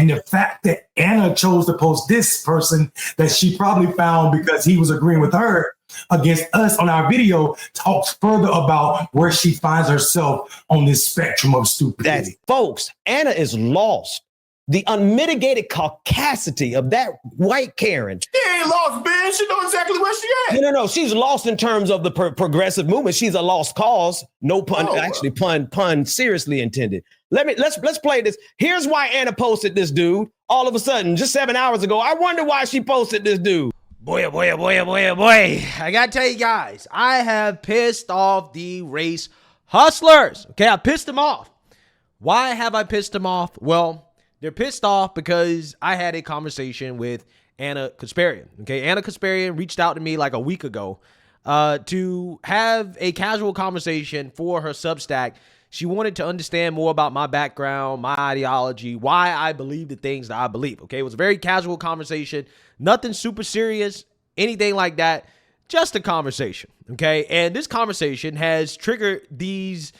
And the fact that Ana chose to post this person that she probably found because he was agreeing with her against us on our video talks further about where she finds herself on this spectrum of stupidity. Folks, Ana is lost. The unmitigated caucasity of that white Karen. She ain't lost, Ben. She knows exactly where she at. No. She's lost in terms of the progressive movement. She's a lost cause. No pun, pun seriously intended. Let's play this. Here's why Ana posted this dude. All of a sudden, just 7 hours ago. I wonder why she posted this dude. Boy. I gotta tell you guys, I have pissed off the race hustlers. Okay, I pissed them off. Why have I pissed them off? Well, they're pissed off because I had a conversation with Ana Kasparian. Okay, Ana Kasparian reached out to me like a week ago to have a casual conversation for her Substack. She wanted to understand more about my background, my ideology, why I believe the things that I believe. Okay, it was a very casual conversation, nothing super serious, anything like that, just a conversation. Okay, and this conversation has triggered these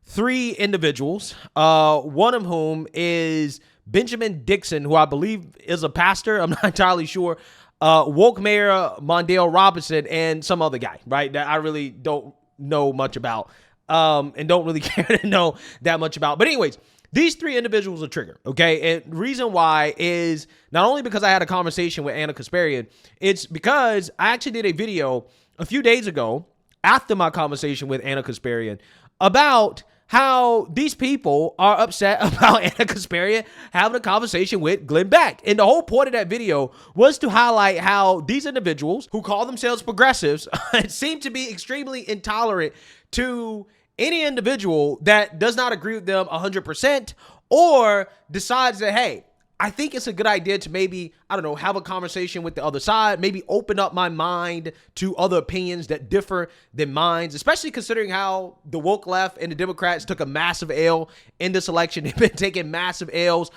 three individuals, one of whom is Benjamin Dixon, who I believe is a pastor. I'm not entirely sure. Woke Mayor Mondale Robinson and some other guy, right? That I really don't know much about and don't really care to know that much about. But anyways, these three individuals are triggered, okay? And the reason why is not only because I had a conversation with Ana Kasparian, it's because I actually did a video a few days ago after my conversation with Ana Kasparian about how these people are upset about Ana Kasparian having a conversation with Glenn Beck. And the whole point of that video was to highlight how these individuals who call themselves progressives seem to be extremely intolerant to any individual that does not agree with them 100% or decides that, hey, I think it's a good idea to maybe, I don't know, have a conversation with the other side, maybe open up my mind to other opinions that differ than mine, especially considering how the woke left and the Democrats took a massive L in this election. They've been taking massive L's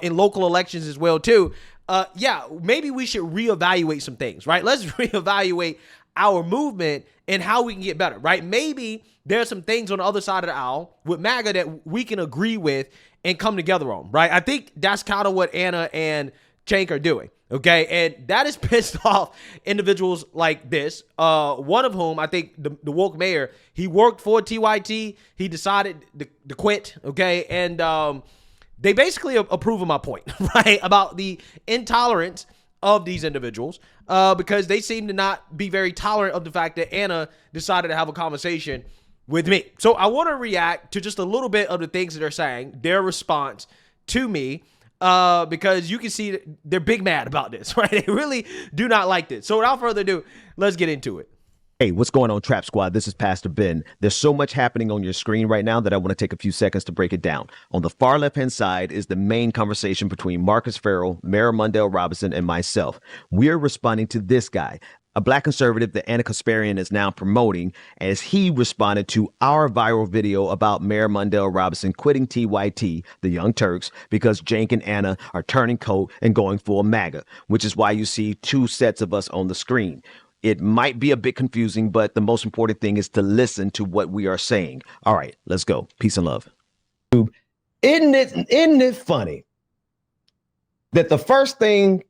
in local elections as well, too. Yeah, maybe we should reevaluate some things, right? Let's reevaluate our movement and how we can get better, right? Maybe there's some things on the other side of the aisle with MAGA that we can agree with and come together on, right? I think that's kind of what Ana and Cenk are doing, okay? And that has pissed off individuals like this, one of whom, I think the woke mayor, he worked for TYT, he decided to quit, okay? And they basically approve of my point, right? About the intolerance of these individuals because they seem to not be very tolerant of the fact that Ana decided to have a conversation with me. So I want to react to just a little bit of the things that they're saying, their response to me, because you can see that they're big mad about this, right? They really do not like this. So without further ado, let's get into it. Hey, what's going on, Trap Squad? This is Pastor Ben. There's so much happening on your screen right now that I want to take a few seconds to break it down. On the far left-hand side is the main conversation between Marcus Farrell, Mayor Mondale Robinson, and myself. We're responding to this guy, a black conservative that Ana Kasparian is now promoting, as he responded to our viral video about Mayor Mondale Robinson quitting TYT, the Young Turks, because Cenk and Ana are turning coat and going full MAGA, which is why you see two sets of us on the screen. It might be a bit confusing, but the most important thing is to listen to what we are saying. All right, let's go. Peace and love. Isn't it funny that the first thing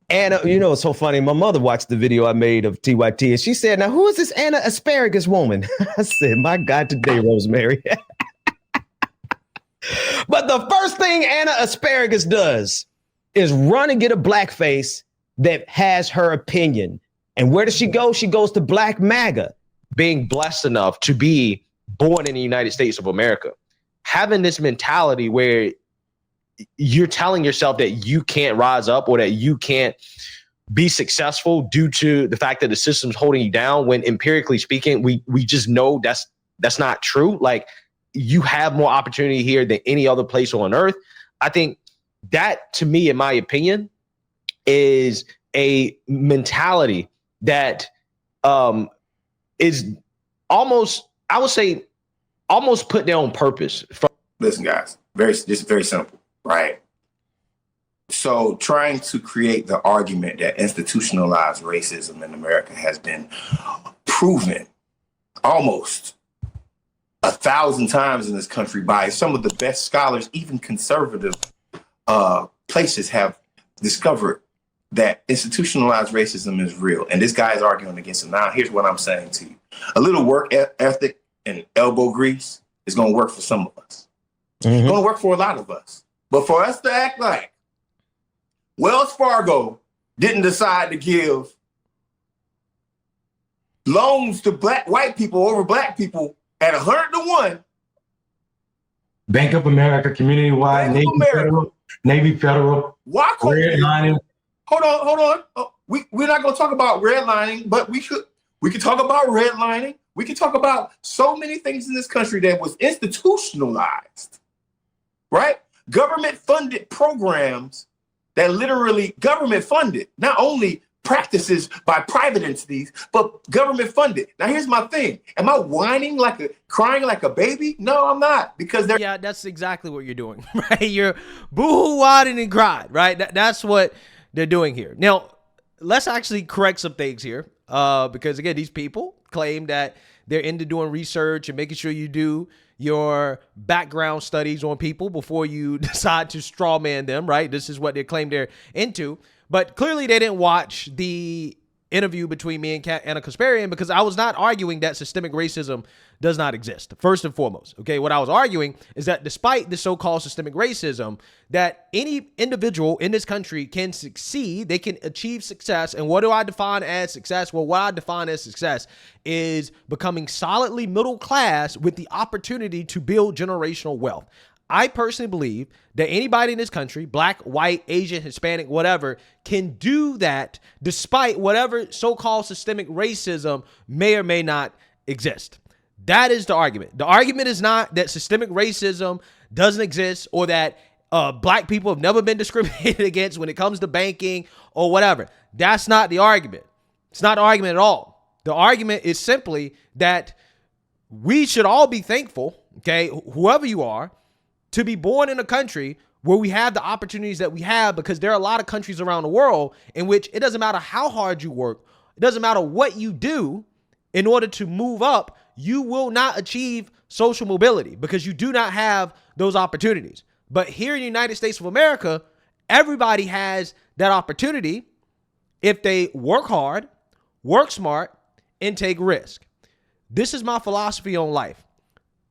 Ana, you know, it's so funny. My mother watched the video I made of TYT and she said, now, who is this Ana Asparagus woman? I said, my God, today, Rosemary. But the first thing Ana Asparagus does is run and get a blackface that has her opinion. And where does she go? She goes to Black MAGA. Being blessed enough to be born in the United States of America, having this mentality where you're telling yourself that you can't rise up or that you can't be successful due to the fact that the system's holding you down, when empirically speaking, we just know that's not true. Like, you have more opportunity here than any other place on earth. I think that, to me, in my opinion, is a mentality that is almost, I would say, almost put there on purpose. Listen, guys, just very simple, right? So trying to create the argument that institutionalized racism in America has been proven almost 1,000 times in this country by some of the best scholars, even conservative places have discovered that institutionalized racism is real. And this guy is arguing against it. Now, here's what I'm saying to you. A little work ethic and elbow grease is going to work for some of us. It's going to work for a lot of us. But for us to act like Wells Fargo didn't decide to give loans to white people over black people at 100-1. Bank of America, community wide, Navy Federal, Why redlining. Hold on. Oh, we're not going to talk about redlining, but we could talk about redlining. We could talk about so many things in this country that was institutionalized, right? Government-funded programs that literally government-funded, not only practices by private entities, but government-funded. Now, here's my thing. Am I crying like a baby? No, I'm not, because they're... Yeah, that's exactly what you're doing, right? You're boo-hoo, whining, and crying, right? That's what they're doing here. Now, let's actually correct some things here, because, again, these people claim that they're into doing research and making sure you do your background studies on people before you decide to straw man them, right? This is what they claim they're into. But clearly they didn't watch the interview between me and Ana Kasparian, because I was not arguing that systemic racism does not exist, first and foremost. Okay, what I was arguing is that despite the so-called systemic racism, that any individual in this country can succeed, they can achieve success. And what do I define as success? Well, what I define as success is becoming solidly middle class with the opportunity to build generational wealth. I personally believe that anybody in this country, black, white, Asian, Hispanic, whatever, can do that despite whatever so-called systemic racism may or may not exist. That is the argument. The argument is not that systemic racism doesn't exist or that black people have never been discriminated against when it comes to banking or whatever. That's not the argument. It's not the argument at all. The argument is simply that we should all be thankful, okay, whoever you are, to be born in a country where we have the opportunities that we have, because there are a lot of countries around the world in which it doesn't matter how hard you work, it doesn't matter what you do in order to move up, you will not achieve social mobility because you do not have those opportunities. But here in the United States of America, everybody has that opportunity if they work hard, work smart, and take risk. This is my philosophy on life.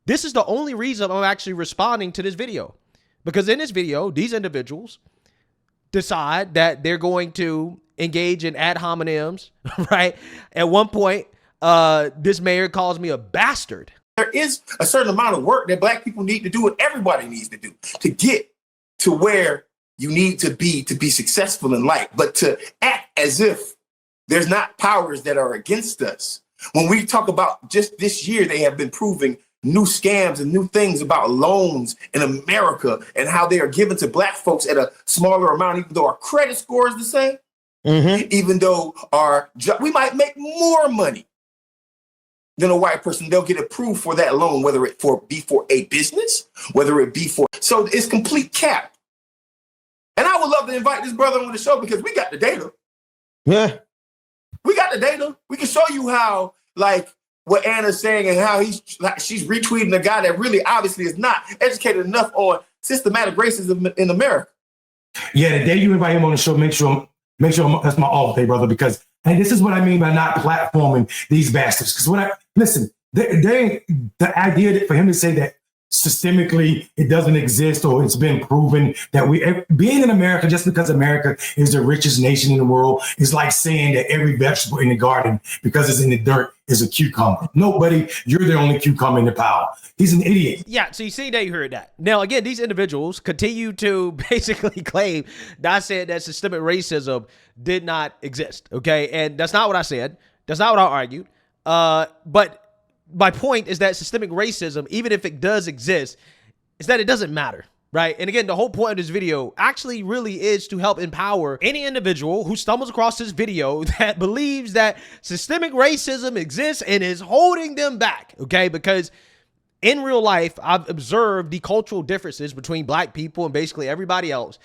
This is the only reason I'm actually responding to this video, because in this video, these individuals decide that they're going to engage in ad hominems, right? At one point, this mayor calls me a bastard. There is a certain amount of work that black people need to do and everybody needs to do to get to where you need to be successful in life, but to act as if there's not powers that are against us. When we talk about just this year, they have been proving new scams and new things about loans in America and how they are given to black folks at a smaller amount, even though our credit score is the same, even though we might make more money than a white person. They'll get approved for that loan, whether it be for a business, whether it be for, so it's complete cap. And I would love to invite this brother on the show because we got the data. Yeah. We got the data. We can show you how, like, what Anna's saying and how she's retweeting a guy that really obviously is not educated enough on systematic racism in America. Yeah, the day you invite him on the show, make sure that's my off day, brother, because this is what I mean by not platforming these bastards. Because the idea that for him to say that systemically it doesn't exist or it's been proven that being in America, just because America is the richest nation in the world, is like saying that every vegetable in the garden, because it's in the dirt, is a cucumber. Nobody, you're the only cucumber in the pile. He's an idiot. Yeah, so you see that you heard that. Now, again, these individuals continue to basically claim that I said that systemic racism did not exist, okay? And that's not what I said. That's not what I argued. But my point is that systemic racism, even if it does exist, is that it doesn't matter, right? And again, the whole point of this video actually really is to help empower any individual who stumbles across this video that believes that systemic racism exists and is holding them back, okay? Because in real life, I've observed the cultural differences between black people and basically everybody else.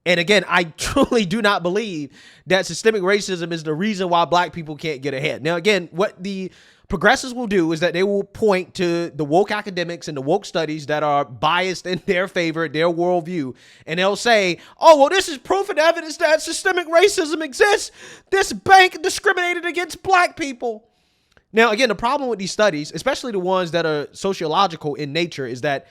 And again, I truly do not believe that systemic racism is the reason why black people can't get ahead. Now, again, what the progressives will do is that they will point to the woke academics and the woke studies that are biased in their favor, their worldview, and they'll say, oh, well, this is proof and evidence that systemic racism exists. This bank discriminated against black people. Now, again, the problem with these studies, especially the ones that are sociological in nature, is that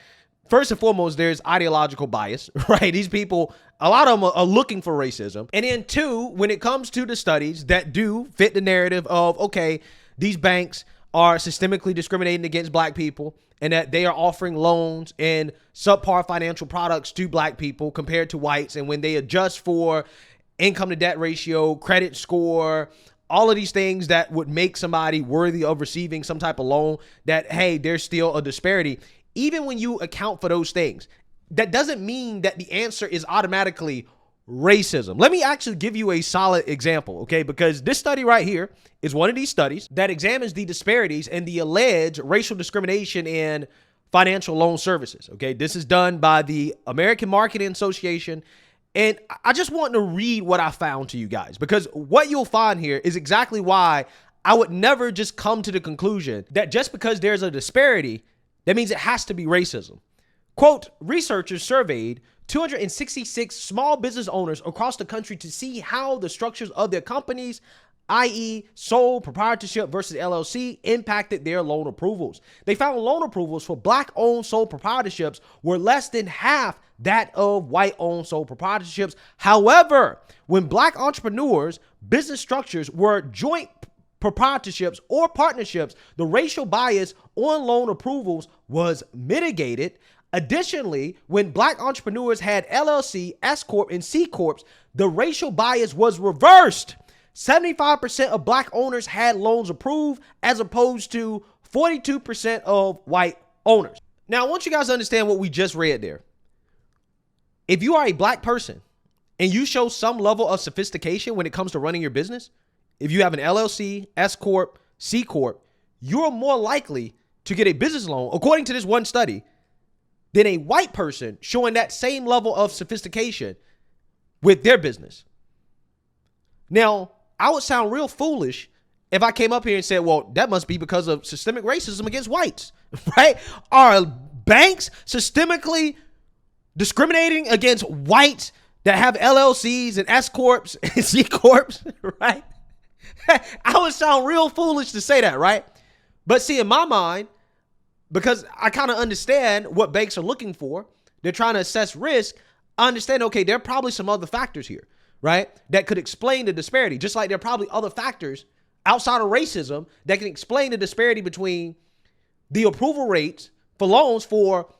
first and foremost, there's ideological bias, right? These people, a lot of them are looking for racism. And then two, when it comes to the studies that do fit the narrative of, okay, these banks are systemically discriminating against black people and that they are offering loans and subpar financial products to black people compared to whites. And when they adjust for income to debt ratio, credit score, all of these things that would make somebody worthy of receiving some type of loan, that, hey, there's still a disparity. Even when you account for those things, that doesn't mean that the answer is automatically racism. Let me actually give you a solid example, okay? Because this study right here is one of these studies that examines the disparities and the alleged racial discrimination in financial loan services, okay? This is done by the American Marketing Association. And I just want to read what I found to you guys, because what you'll find here is exactly why I would never just come to the conclusion that just because there's a disparity, that means it has to be racism. Quote, researchers surveyed 266 small business owners across the country to see how the structures of their companies, i.e. sole proprietorship versus LLC, impacted their loan approvals. They found loan approvals for black-owned sole proprietorships were less than half that of white-owned sole proprietorships. However, when black entrepreneurs' business structures were joint proprietorships or partnerships, the racial bias on loan approvals was mitigated. Additionally, when black entrepreneurs had LLC, S Corp, and C Corps, the racial bias was reversed. 75% of black owners had loans approved as opposed to 42% of white owners. Now, I want you guys to understand what we just read there. If you are a black person and you show some level of sophistication when it comes to running your business, if you have an LLC, S Corp, C Corp, you're more likely to get a business loan, according to this one study, than a white person showing that same level of sophistication with their business. Now, I would sound real foolish if I came up here and said, well, that must be because of systemic racism against whites, right? Are banks systemically discriminating against whites that have LLCs and S Corps and C Corps, right? I would sound real foolish to say that, right? But see, in my mind, because I kind of understand what banks are looking for, they're trying to assess risk. I understand, okay, there are probably some other factors here, right, that could explain the disparity. Just like there are probably other factors outside of racism that can explain the disparity between the approval rates for loans for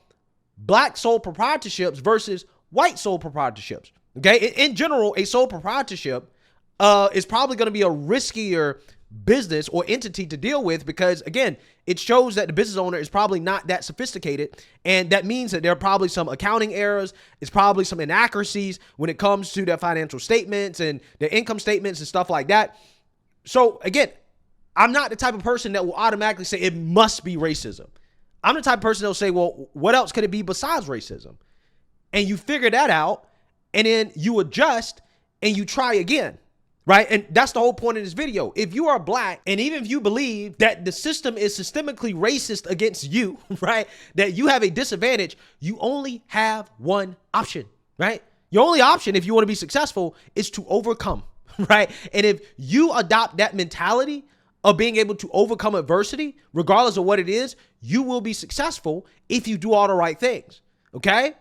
black sole proprietorships versus white sole proprietorships. Okay, in general, a sole proprietorship is probably going to be a riskier business or entity to deal with because, again, it shows that the business owner is probably not that sophisticated. And that means that there are probably some accounting errors. It's probably some inaccuracies when it comes to their financial statements and their income statements and stuff like that. So, again, I'm not the type of person that will automatically say it must be racism. I'm the type of person that will say, well, what else could it be besides racism? And you figure that out, and then you adjust and you try again. Right? And that's the whole point of this video. If you are black, and even if you believe that the system is systemically racist against you, right, that you have a disadvantage, you only have one option, right? Your only option, if you want to be successful, is to overcome, right? And if you adopt that mentality of being able to overcome adversity, regardless of what it is, you will be successful if you do all the right things, okay?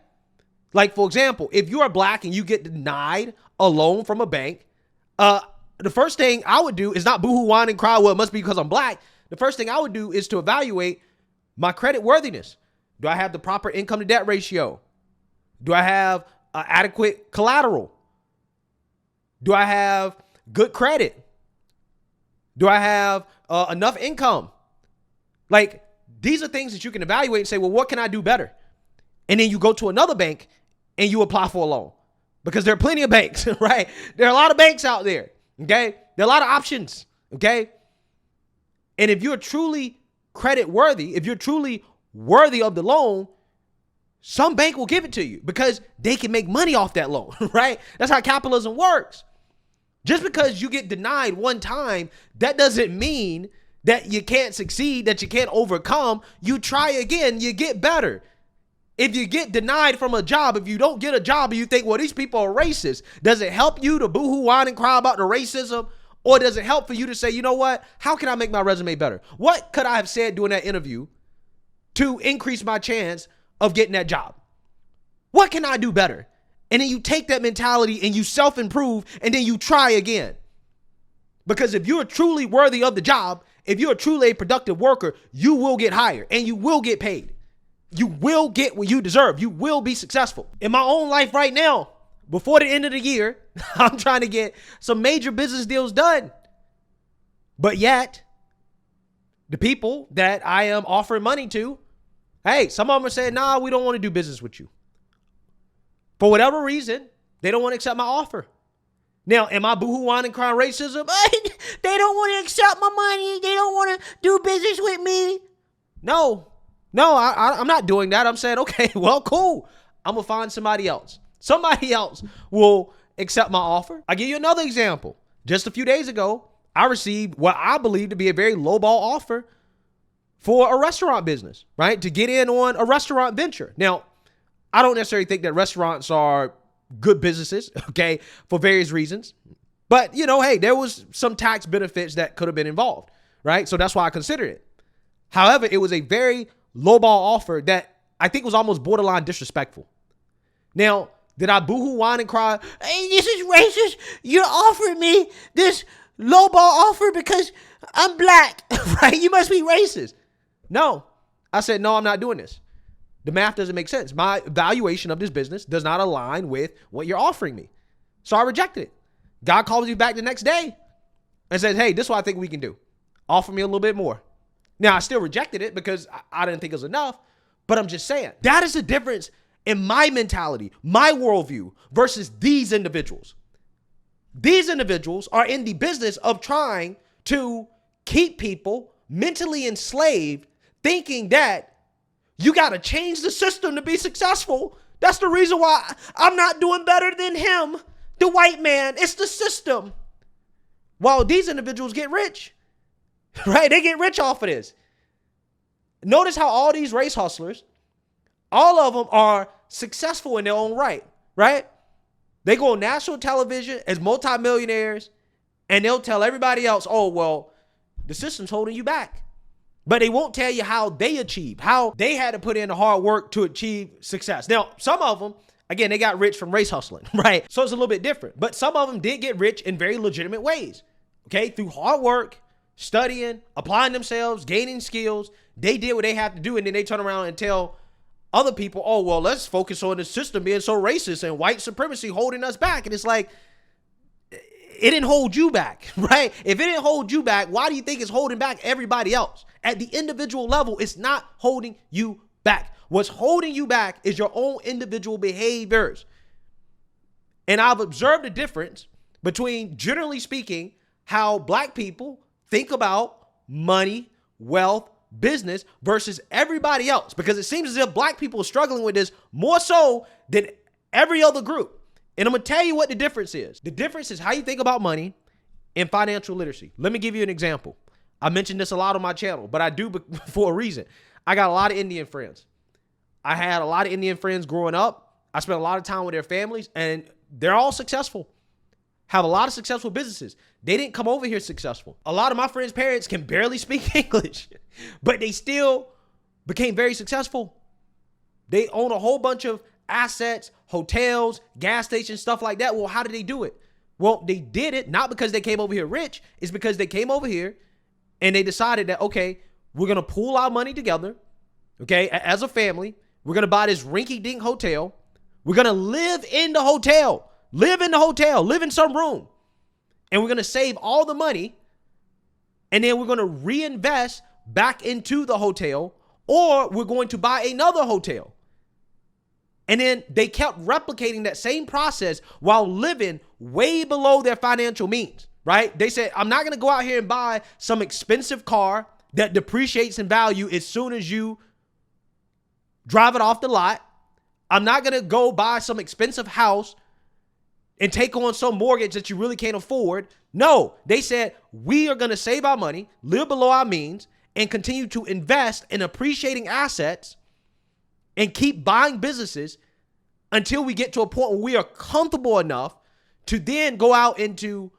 Like, for example, if you are black and you get denied a loan from a bank, the first thing I would do is not boohoo, whine, and cry, well, it must be because I'm black. The first thing I would do is to evaluate my credit worthiness. Do I have the proper income to debt ratio? Do I have adequate collateral? Do I have good credit? Do I have enough income? Like, these are things that you can evaluate and say, well, what can I do better? And then you go to another bank and you apply for a loan. Because there are plenty of banks, right? There are a lot of banks out there, okay? There are a lot of options, okay? And if you're truly credit worthy, if you're truly worthy of the loan, some bank will give it to you because they can make money off that loan, right? That's how capitalism works. Just because you get denied one time, that doesn't mean that you can't succeed, that you can't overcome. You try again, you get better. If you get denied from a job, if you don't get a job and you think, well, these people are racist, does it help you to boohoo, whine, and cry about the racism? Or does it help for you to say, you know what? How can I make my resume better? What could I have said during that interview to increase my chance of getting that job? What can I do better? And then you take that mentality and you self-improve and then you try again. Because if you're truly worthy of the job, if you're truly a productive worker, you will get hired and you will get paid. You will get what you deserve. You will be successful. In my own life right now, before the end of the year, I'm trying to get some major business deals done. But yet, the people that I am offering money to, hey, some of them are saying, nah, we don't want to do business with you. For whatever reason, they don't want to accept my offer. Now, am I boohoo, whine, and crying racism? They don't want to accept my money. They don't want to do business with me. No, I'm not doing that. I'm saying, okay, well, cool. I'm going to find somebody else. Somebody else will accept my offer. I'll give you another example. Just a few days ago, I received what I believe to be a very lowball offer for a restaurant business, right? To get in on a restaurant venture. Now, I don't necessarily think that restaurants are good businesses, okay, for various reasons. But, you know, hey, there was some tax benefits that could have been involved, right? So that's why I considered it. However, it was a very lowball offer that I think was almost borderline disrespectful. Now, did I boohoo, whine, and cry? Hey, this is racist. You're offering me this lowball offer because I'm black, right? You must be racist. No, I said, no, I'm not doing this. The math doesn't make sense. My valuation of this business does not align with what you're offering me. So I rejected it. God calls me back the next day and says, hey, this is what I think we can do. Offer me a little bit more. Now, I still rejected it because I didn't think it was enough, but I'm just saying that is the difference in my mentality, my worldview versus these individuals. These individuals are in the business of trying to keep people mentally enslaved, thinking that you got to change the system to be successful. That's the reason why I'm not doing better than him, the white man. It's the system. While these individuals get rich, right? They get rich off of this. Notice how all these race hustlers, all of them are successful in their own right, right? They go on national television as multimillionaires and they'll tell everybody else, oh, well, the system's holding you back. But they won't tell you how they achieved, how they had to put in the hard work to achieve success. Now, some of them, again, they got rich from race hustling, right? So it's a little bit different. But some of them did get rich in very legitimate ways, okay? Through hard work, studying, applying themselves, gaining skills. They did what they have to do, and then they turn around and tell other people, oh, well, let's focus on the system being so racist and white supremacy holding us back. And it's like, it didn't hold you back, right? If it didn't hold you back, why do you think it's holding back everybody else? At the individual level, it's not holding you back. What's holding you back is your own individual behaviors. And I've observed a difference between, generally speaking, how black people think about money, wealth, business versus everybody else, because it seems as if black people are struggling with this more so than every other group. And I'm going to tell you what the difference is. The difference is how you think about money and financial literacy. Let me give you an example. I mentioned this a lot on my channel, but I do for a reason. I got a lot of Indian friends. I had a lot of Indian friends growing up. I spent a lot of time with their families, and they're all successful, have a lot of successful businesses. They didn't come over here successful. A lot of my friends' parents can barely speak English, but they still became very successful. They own a whole bunch of assets, hotels, gas stations, stuff like that. Well, how did they do it? Well, they did it not because they came over here rich. It's because they came over here and they decided that, okay, we're going to pool our money together, okay, as a family. We're going to buy this rinky-dink hotel. We're going to live in the hotel, live in some room. And we're going to save all the money. And then we're going to reinvest back into the hotel, or we're going to buy another hotel. And then they kept replicating that same process while living way below their financial means, right? They said, I'm not going to go out here and buy some expensive car that depreciates in value as soon as you drive it off the lot. I'm not going to go buy some expensive house and take on some mortgage that you really can't afford. No, they said we are going to save our money, live below our means, and continue to invest in appreciating assets and keep buying businesses until we get to a point where we are comfortable enough to then go out and to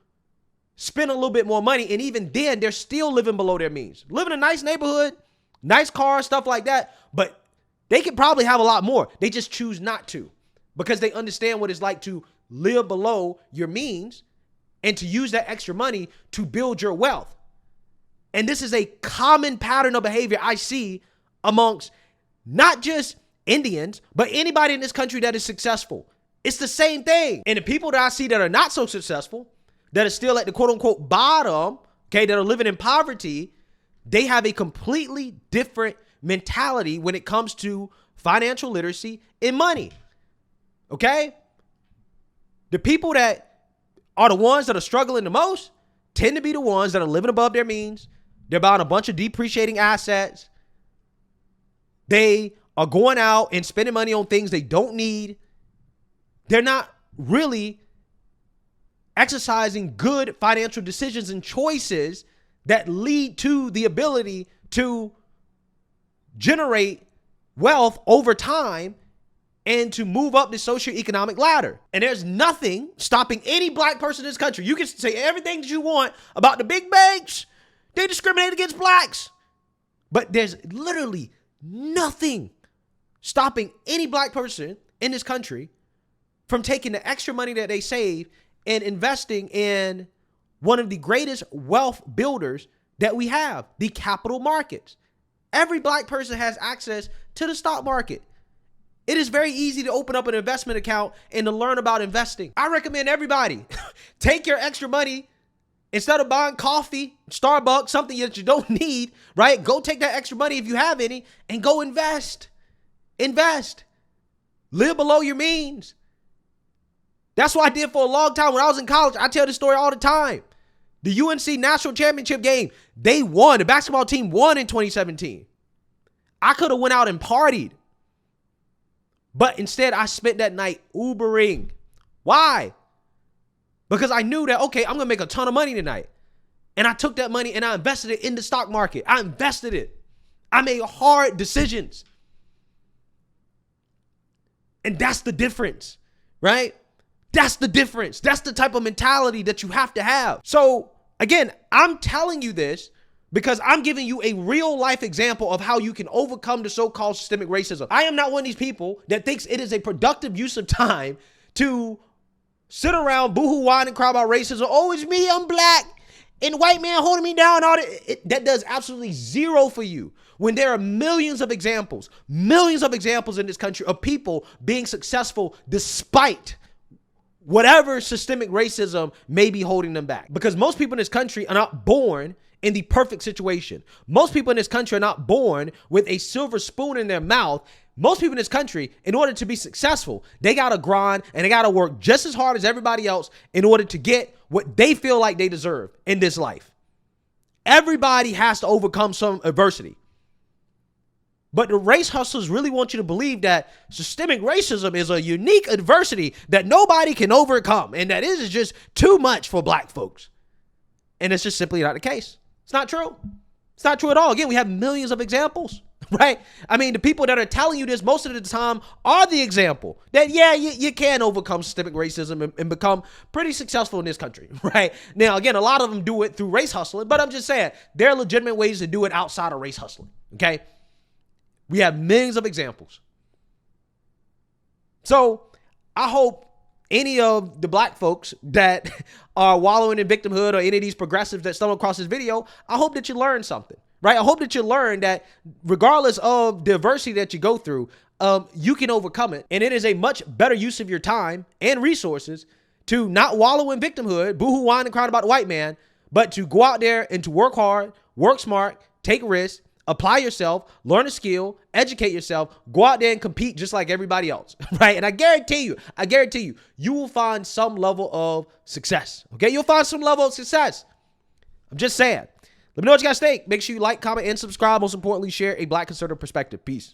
spend a little bit more money. And even then, they're still living below their means. Live in a nice neighborhood, nice car, stuff like that. But they could probably have a lot more. They just choose not to because they understand what it's like to live below your means and to use that extra money to build your wealth. And this is a common pattern of behavior I see amongst not just Indians, but anybody in this country that is successful. It's the same thing. And the people that I see that are not so successful, that are still at the quote unquote bottom, okay, that are living in poverty, they have a completely different mentality when it comes to financial literacy and money. Okay? The people that are the ones that are struggling the most tend to be the ones that are living above their means. They're buying a bunch of depreciating assets. They are going out and spending money on things they don't need. They're not really exercising good financial decisions and choices that lead to the ability to generate wealth over time and to move up the socioeconomic ladder. And there's nothing stopping any black person in this country. You can say everything that you want about the big banks. They discriminate against blacks. But there's literally nothing stopping any black person in this country from taking the extra money that they save and investing in one of the greatest wealth builders that we have, the capital markets. Every black person has access to the stock market. It is very easy to open up an investment account and to learn about investing. I recommend everybody take your extra money. Instead of buying coffee, Starbucks, something that you don't need, right? Go take that extra money if you have any and go invest. Invest. Live below your means. That's what I did for a long time. When I was in college, I tell this story all the time. The UNC national championship game, they won. The basketball team won in 2017. I could have went out and partied. But instead, I spent that night Ubering. Why? Because I knew that, okay, I'm going to make a ton of money tonight. And I took that money and I invested it in the stock market. I invested it. I made hard decisions. And that's the difference, right? That's the difference. That's the type of mentality that you have to have. So again, I'm telling you this because I'm giving you a real life example of how you can overcome the so-called systemic racism. I am not one of these people that thinks it is a productive use of time to sit around, boohoo, whine, and cry about racism. Oh, it's me, I'm black, and white man holding me down. All that. That does absolutely zero for you when there are millions of examples in this country of people being successful despite whatever systemic racism may be holding them back. Because most people in this country are not born in the perfect situation. Most people in this country are not born with a silver spoon in their mouth. Most people in this country, in order to be successful, they got to grind and they got to work just as hard as everybody else in order to get what they feel like they deserve in this life. Everybody has to overcome some adversity. But the race hustlers really want you to believe that systemic racism is a unique adversity that nobody can overcome and that it is just too much for black folks. And it's just simply not the case. It's not true. It's not true at all. Again, we have millions of examples, right? I mean, the people that are telling you this most of the time are the example that, yeah, you can overcome systemic racism and become pretty successful in this country, right? Now, again, a lot of them do it through race hustling, but I'm just saying there are legitimate ways to do it outside of race hustling, okay? We have millions of examples. So I hope any of the black folks that are wallowing in victimhood or any of these progressives that stumble across this video, I hope that you learn something, right? I hope that you learn that regardless of the adversity that you go through, you can overcome it. And it is a much better use of your time and resources to not wallow in victimhood, boohoo, whine, and cry about the white man, but to go out there and to work hard, work smart, take risks, apply yourself, learn a skill, educate yourself, go out there and compete just like everybody else, right? And I guarantee you, you will find some level of success, okay? You'll find some level of success. I'm just saying. Let me know what you guys think. Make sure you like, comment, and subscribe. Most importantly, share a black conservative perspective. Peace.